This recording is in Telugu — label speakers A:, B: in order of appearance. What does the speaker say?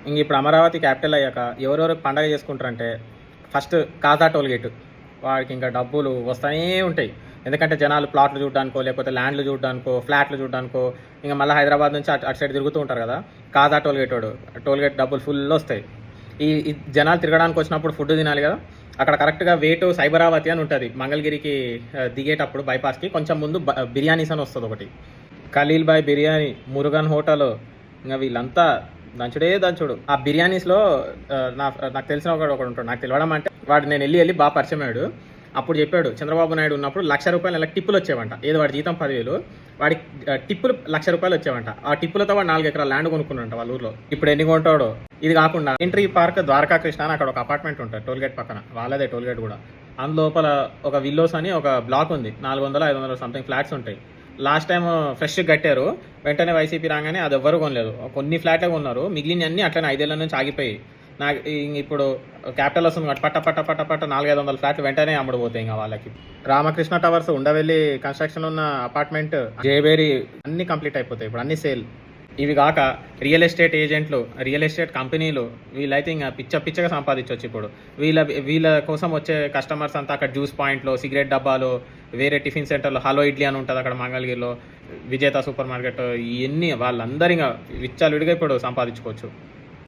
A: ఇంక ఇప్పుడు అమరావతి క్యాపిటల్ అయ్యాక ఎవరెవరు పండగ చేసుకుంటారంటే ఫస్ట్ కాజా టోల్గేట్. వాడికి ఇంకా డబ్బులు వస్తూనే ఉంటాయి. ఎందుకంటే జనాలు ప్లాట్లు చూడడానికో, లేకపోతే ల్యాండ్లు చూడడానికో, ఫ్లాట్లు చూడడానికో, ఇంకా మళ్ళీ హైదరాబాద్ నుంచి అటు సైడ్ తిరుగుతూ ఉంటారు కదా. కాజా టోల్గేట్ వాడు టోల్గేట్ డబ్బులు ఫుల్ వస్తాయి. ఈ జనాలు తిరగడానికి వచ్చినప్పుడు ఫుడ్ తినాలి కదా. అక్కడ కరెక్ట్గా వేటు సైబరావతి అని ఉంటుంది. మంగళగిరికి దిగేటప్పుడు బైపాస్కి కొంచెం ముందు బిర్యానీస్ అని వస్తుంది ఒకటి. ఖలీల్ బాయ్ బిర్యానీ, మురుగన్ హోటల్, ఇంకా వీళ్ళంతా దంచుడు. ఆ బిర్యానీస్లో నాకు తెలిసిన ఒకడు ఉంటాడు. నాకు తెలియడం అంటే వాడు నేను వెళ్ళి బాగా పరిచయం అయ్యాడు. అప్పుడు చెప్పాడు చంద్రబాబు నాయుడు ఉన్నప్పుడు ₹1,00,000 నెలకు టిప్పులు వచ్చేవంట. ఏదో వాడి జీతం 10,000, వాడికి టిప్పులు ₹1,00,000 వచ్చేవంట. ఆ టిప్పులతో వాడు 4 ఎకరాల ల్యాండ్ కొనుక్కున్నాడంట వాళ్ళ ఊర్లో. ఇప్పుడు ఎన్ని కొంటాడో. ఇది కాకుండా ఎంట్రీ పార్క్ ద్వారకా కృష్ణ అని అక్కడ ఒక అపార్ట్మెంట్ ఉంటుంది టోల్గేట్ పక్కన, వాళ్ళదే టోల్గేట్ కూడా. అందులోపల ఒక విల్లోస్ అని ఒక బ్లాక్ ఉంది. 400-500 సంథింగ్ ఫ్లాట్స్ ఉంటాయి. లాస్ట్ టైం ఫ్రెష్గా కట్టారు, వెంటనే వైసీపీ రాగానే అది ఎవ్వరు కొనలేదు. కొన్ని ఫ్లాట్లే కొన్నారు, మిగిలిన అన్నీ అట్లనే 5 ఏళ్ల నుంచి ఆగిపోయి. నాకు ఇప్పుడు క్యాపిటల్ వస్తుంది పట్ట 400-500 ఫ్లాట్లు వెంటనే అమ్ముడుపోతాయి ఇంకా వాళ్ళకి. రామకృష్ణ టవర్స్, ఉండవెల్లి కన్స్ట్రక్షన్ ఉన్న అపార్ట్మెంట్, జేబేరి అన్ని కంప్లీట్ అయిపోతాయి ఇప్పుడు, అన్ని సేల్. ఇవి కాక రియల్ ఎస్టేట్ ఏజెంట్లు, రియల్ ఎస్టేట్ కంపెనీలు, వీళ్ళైతే ఇంకా పిచ్చగా సంపాదించవచ్చు ఇప్పుడు. వీళ్ళ కోసం వచ్చే కస్టమర్స్ అంతా అక్కడ జ్యూస్ పాయింట్లో, సిగరెట్ డబ్బాలు, వేరే టిఫిన్ సెంటర్లో హలో ఇడ్లీ అని ఉంటుంది అక్కడ మంగళగిరిలో, విజేత సూపర్ మార్కెట్, ఇవన్నీ వాళ్ళందరూ ఇంకా విచ్చలవిడిగా ఇప్పుడు సంపాదించుకోవచ్చు.